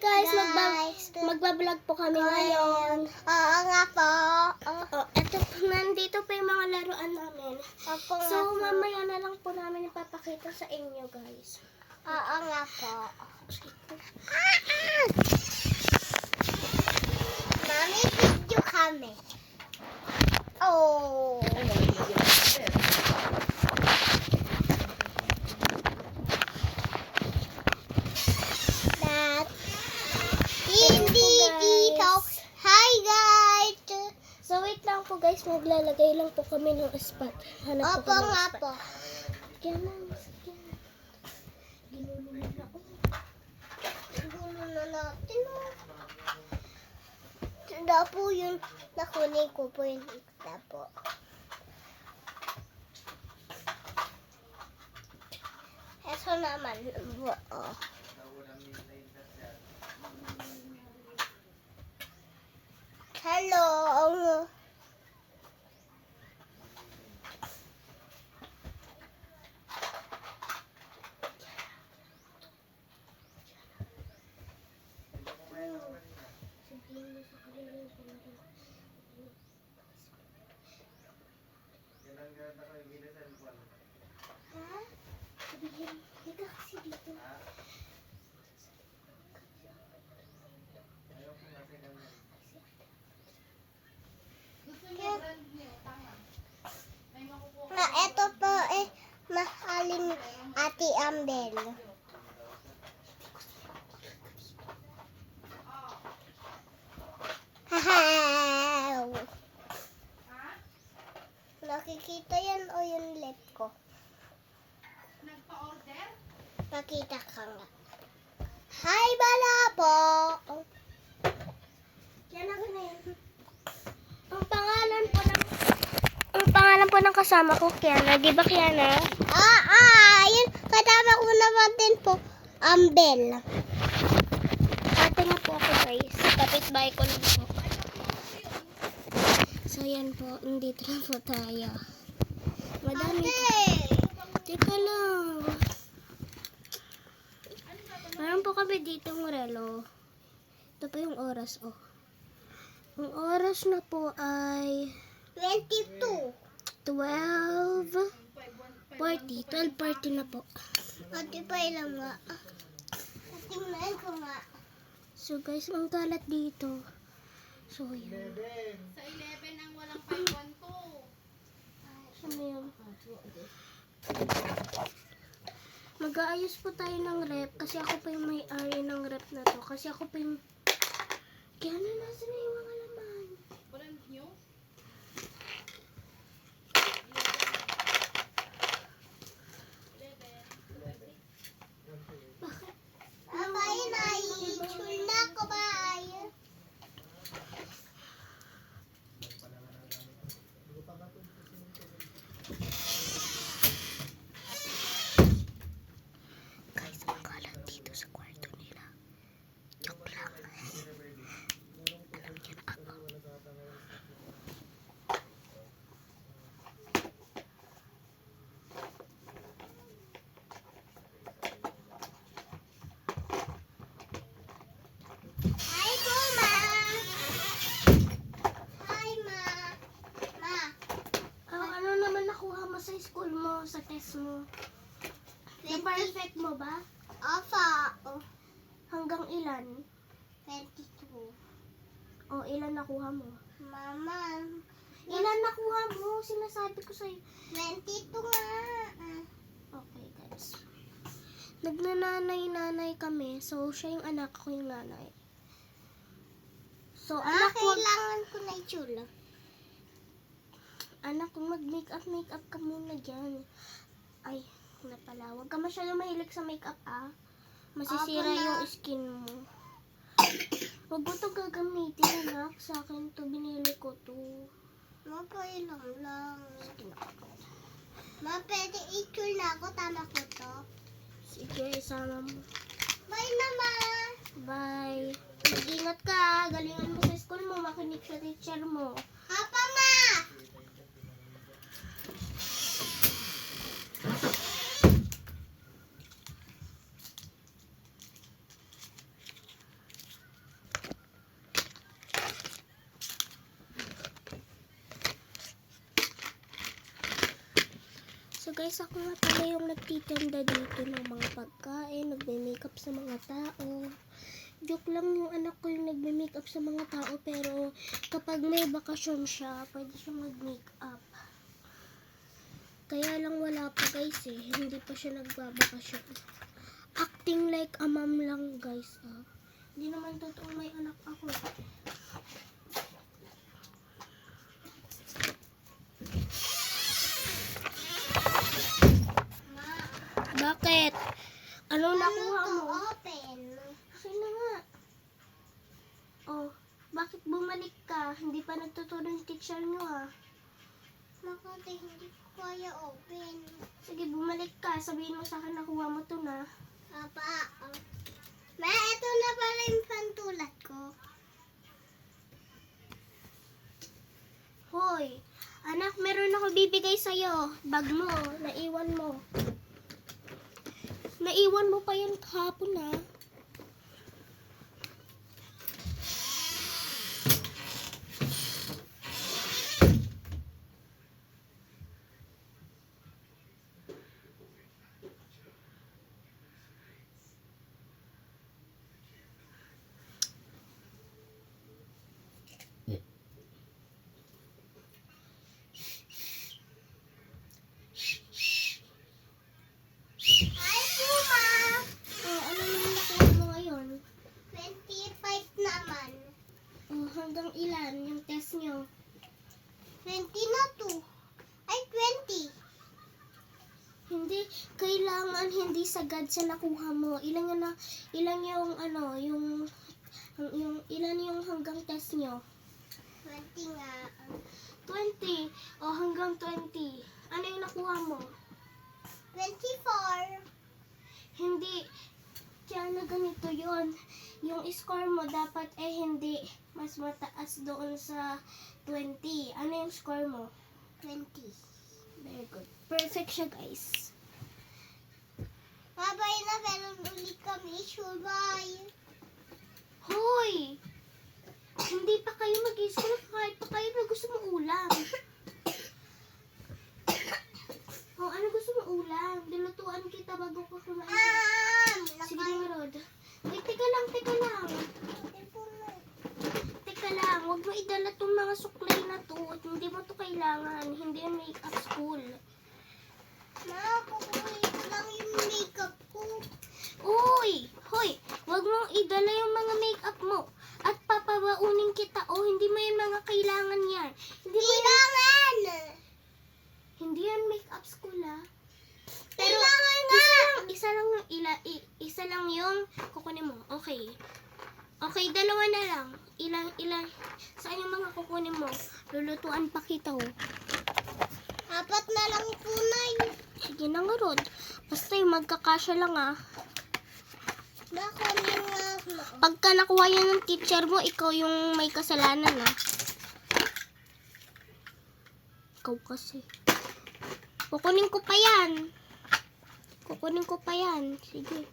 guys, magbablog po kami ngayon. Oo nga po. Eto, nandito pa yung mga laruan namin. Opo nga So, po. mamaya na lang po namin ipapakita sa inyo, guys. Oo nga po. Mami, video kami. Oh. That hindi dito. Hi guys. So, wait lang po, guys. Maglalagay lang po kami ng spot. Hanap Opo po kami ng nga spot. po. Kaya na, sakyan. Ginulunod na ako. Gulo na natin. Tanda po yun. Nakunin ko po yung ikta po. Ito naman. Oh. Hello. Higa kasi dito. Na ito po mahalin Ate Ambel. Hahaw. Nakikita yan o yung lip ko? Nagpa-order? Pakita ka nga. Hi, bala po. Yan ako na yan. Ang pangalan po ng kasama ko, Kiana. Di ba, Kiana? Yun. Katama ko naman din po. Ambel. Ate nga po ako, guys. Kapitbahay ko lang po. So, yan po. Nandito lang po tayo. Madami. Teka lang. Meron po kami dito ng relo. Ito po yung oras, oh. Ang oras na po ay 22. 12:40. 12:40 na po. Ate pa ilang nga. Tingnan ko nga. So, guys, ang kalat dito. So, yan. Sa 11 ang walang 512. Ano yun? Mag-aayos po tayo ng rep kasi ako pa yung may-ari ng rep na to. Kasi ako pa yung... Kaya na, nasa na yung mga laman? Walang nyo? Bakit? Abay na i-chul na ko ba? Guys, ang kalat dito sa kwarto nila. Joke lang. Alam niyo na ako. Hi po, ma. Hi, ma. Ma. Ano naman nakuha mo sa school mo, sa test mo? Na-perfect mo ba? Opa. Hanggang ilan? 22. O, ilan nakuha mo? Mama. Ilan nakuha mo? Sinasabi ko sa'yo. 22 nga. Okay, guys. Nagnananay-nanay kami. So, siya yung anak ko yung nanay. So, anak ko, Kailangan ko na i-chul. anak ko, mag-makeup ka muna dyan. Ay, na pala. Huwag ka masyadong mahilig sa makeup, ah. Masisira Opo na. yung skin mo. Huwag mo ito gagamitin, anak. Sa akin to, binili ko to. Mapailang lang. Ma, pwede i-chul na ako. Tama ko to. Sige, isama mo. Bye na, ma. Bye. Mag-ingat ka. Galingan mo sa school mo. Makinig sa teacher mo. Papa, ma. So guys, ako nga pala yung nagtitinda dito ng mga pagkain, nagme-makeup sa mga tao. Joke lang, yung anak ko yung nagme-makeup sa mga tao, pero kapag may bakasyon siya, pwede siya mag-makeup. Kaya lang wala pa guys eh, hindi pa siya nagbabakasyon. Acting like a mom lang guys. Hindi naman totoong may anak ako. Bakit? Anong nakuha Ano to mo? open? Sino nga? Oh, bakit bumalik ka? Hindi pa nagtuturo yung teacher nyo ah. Nakati, hindi ko kaya open. Sige, bumalik ka. Sabihin mo sa akin nakuha mo to na. Papa, ma, ito na pala yung pantulat ko. Hoy, anak, meron ako bibigay sa'yo. Bag mo, naiwan mo. Naiwan mo pa yan kahapon ah. Hi, Puma! Ano yung nakuha mo ngayon? 25 naman. Oh, hanggang ilan yung test nyo? 20 na to. Ay, 20. Hindi, kailangan hindi sagad sa nakuha mo. Ilan yung ano, yung ilan yung hanggang test nyo? 20 nga. 20. O, hanggang 20. Ano yung nakuha mo? 24. Hindi. Kaya na ganito yon. Yung score mo dapat hindi mas mataas doon sa 20. Ano yung score mo? 20. Very good. Perfect siya, guys. Babay na, meron ulit kami. Sure, bye. Hoy! Hindi pa kayo mag-school kahit pa kayo na gusto mong ulam. Oh, ano gusto mong ulam? Dilutuan kita bago ka kumain. Sige na, Rod. Wait, teka lang. Teka lang, huwag mo idala tong mga suklay na to at hindi mo to kailangan. Hindi yung makeup school. Ma, kukulit lang yung makeup ko. Uy! Hoy! Huwag mong idala yung mga makeup mo. At papabaunin kita. Oh, hindi mo yung mga kailangan yan. Kailangan! Hindi yan makeup school ah. Kailangan nga! Isa lang yung kukunin mo. Okay. Okay, dalawa na lang. Ilan? Saan yung mga kukunin mo? Lulutuan pa kita oh. 4 na lang po na yun. Sige na nga, Rod. Basta yung magkakasya lang ah. Bakit nga? Pagka nakuha yan ng teacher mo, ikaw yung may kasalanan ah. Ikaw kasi. Kukunin ko pa yan. Sige.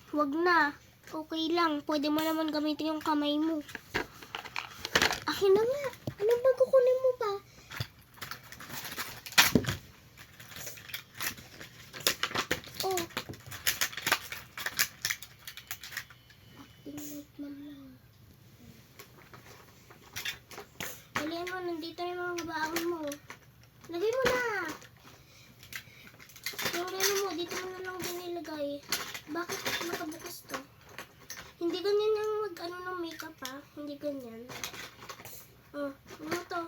Huwag na. Okay lang. Pwede mo naman gamitin yung kamay mo. Akin na nga. Ano ba kukunin mo pa? Oh. Acting like mom lang. Dalihan mo. Nandito na yung mga baon mo. Lagay mo na. Yung relo mo, dito mo na lang binilagay. Bakit nakabukas to? Hindi ganyan yung mag-ano ng makeup ha. Hindi ganyan. Oh, ano to?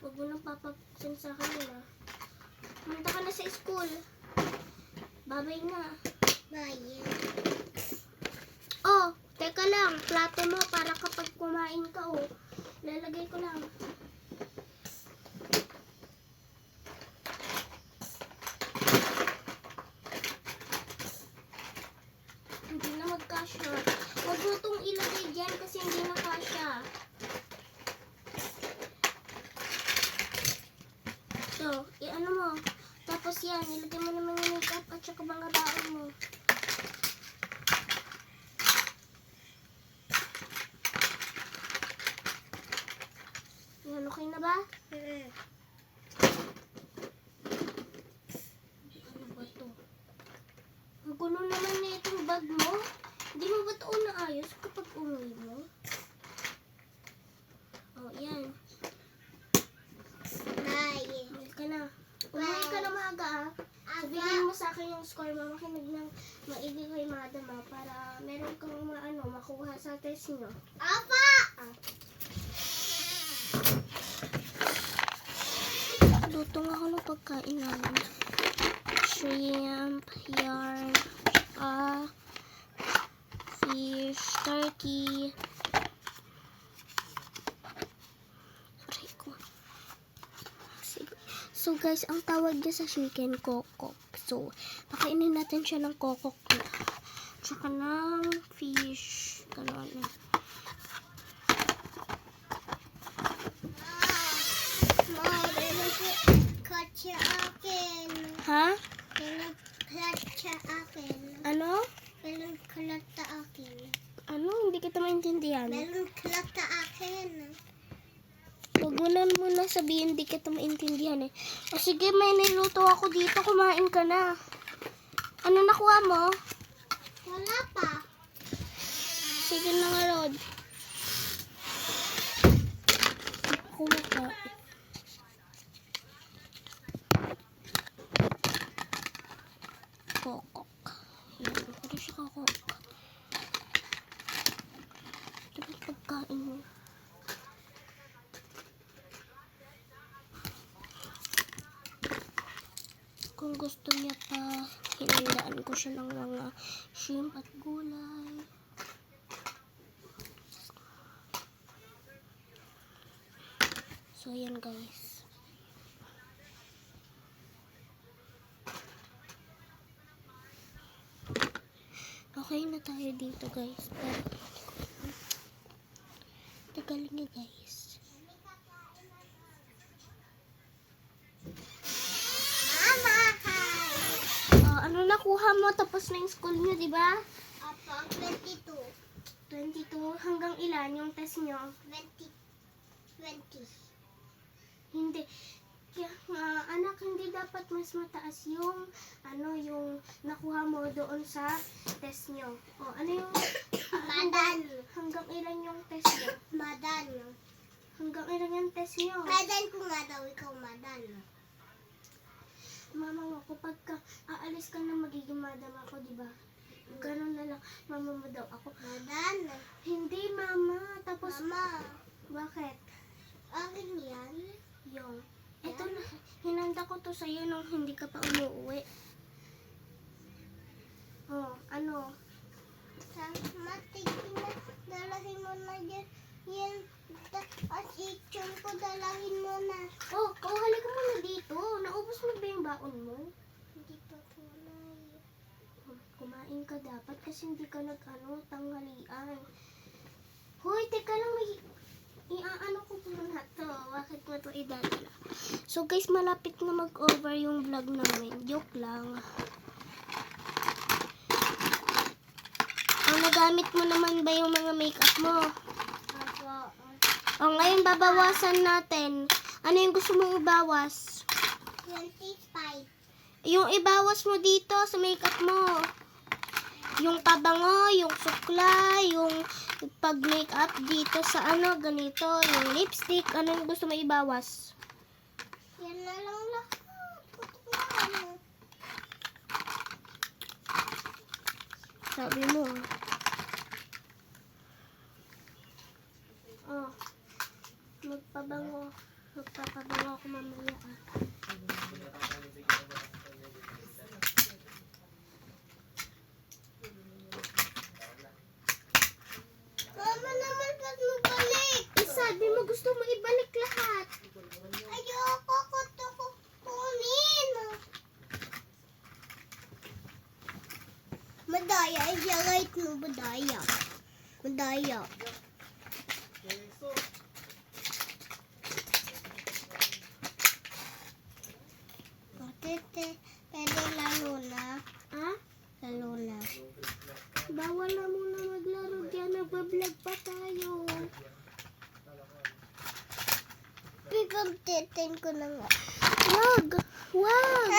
Huwag mo nang papapsin sa kanila. Pumunta ka na sa school. Babay na. Bye. Oh, teka lang. Plato mo para kapag kumain ka oh. Lalagay ko lang. Hindi na magkasya. Huwag mo itong ilagay dyan kasi hindi na kasya. So, i-ano mo. Tapos yan, ilagay mo naman yung makeup at saka mga baon mo. Yan, okay na ba? score mo, makinig ng maigi kay madam para meron kang makuha sa test nyo. Apa! Luto nga ako ng pagkain namin. Shrimp, yarn, fish, turkey. Aray ko. So guys, ang tawag niya sa chicken, kokok. So, pakainin natin siya ng kokok na. Tsaka ng fish. Ganon. Cut siya akin. Ha? Kailang cut siya akin. Ano? Kailang kalat ta akin. Ano? Hindi kita maintindihan. Meron kalat ta akin. Huwag mo na muna sabihin, hindi kita maintindihan eh. O sige, may niluto ako dito. Kumain ka na. Ano nakuha mo? Wala pa. Sige na nga, Rod. Kuha ka. Kokok. Yan. Ano siya kakok? Ito yung pagkain mo. Kung gusto niya pa, hinandaan ko siya ng mga shrimp at gulay. So, ayan guys. Okay na tayo dito guys. Pero, tagal niya guys. Mama, hi. Ano nakuha mo? Tapos na yung school niyo, di ba? Apa, 22. 22. Hanggang ilan yung test niyo? 20. Hindi. Kaya, anak, hindi dapat mas mataas yung yung nakuha mo doon sa test nyo. O, ano yung Madan. hanggang ilan yung test nyo? Madan. Hanggang ilan yung test nyo? Madan ko nga daw, ikaw madan. Mama mo, kapag aalis ka na magiging madam ako, di ba? Ganun na lang. Mama mo daw ako. Madan. Hindi, mama. Tapos, Mama, bakit? akin yan. Yung, eto na, hinanda ko to sa'yo nung hindi ka pa umuwi. Oh, ano? Matigin na, dalahin mo na yan. Yan, at itchon ko, dalahin mo na. Oh, halika muna dito. Naubos mo ba yung baon mo? Hindi pa tunay. Kumain ka dapat kasi hindi ka tanghalian. Hoy, teka lang, may iaano ko muna to. Bakit mo to idadala? So guys, malapit na mag-over yung vlog namin. Joke lang. Ang nagamit mo naman ba yung mga makeup mo? Apo, O ngayon babawasan natin. Ano yung gusto mong ibawas? 25. Yung ibawas mo dito sa makeup mo. Yung pabango, yung suklay, yung pag-makeup dito sa ganito, yung lipstick, ano yung gusto mo ibawas? Yan na lang lahat. Puto na. Sabi mo. Oh. Magpapabango ako mamaya Mama naman, ba't mo balik? sabi mo gusto mo ibalik lahat. Ayoko ko to kukunin. Madaya, i-light mo, madaya. Madaya. Pwede lalo na. Ha? Lalo na. Bawal na muna maglaro diyan. Nagbablog pa tayo. Pipagtitin ko na nga. Wag! Wag!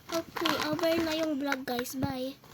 Okay, over na yung vlog guys. Bye.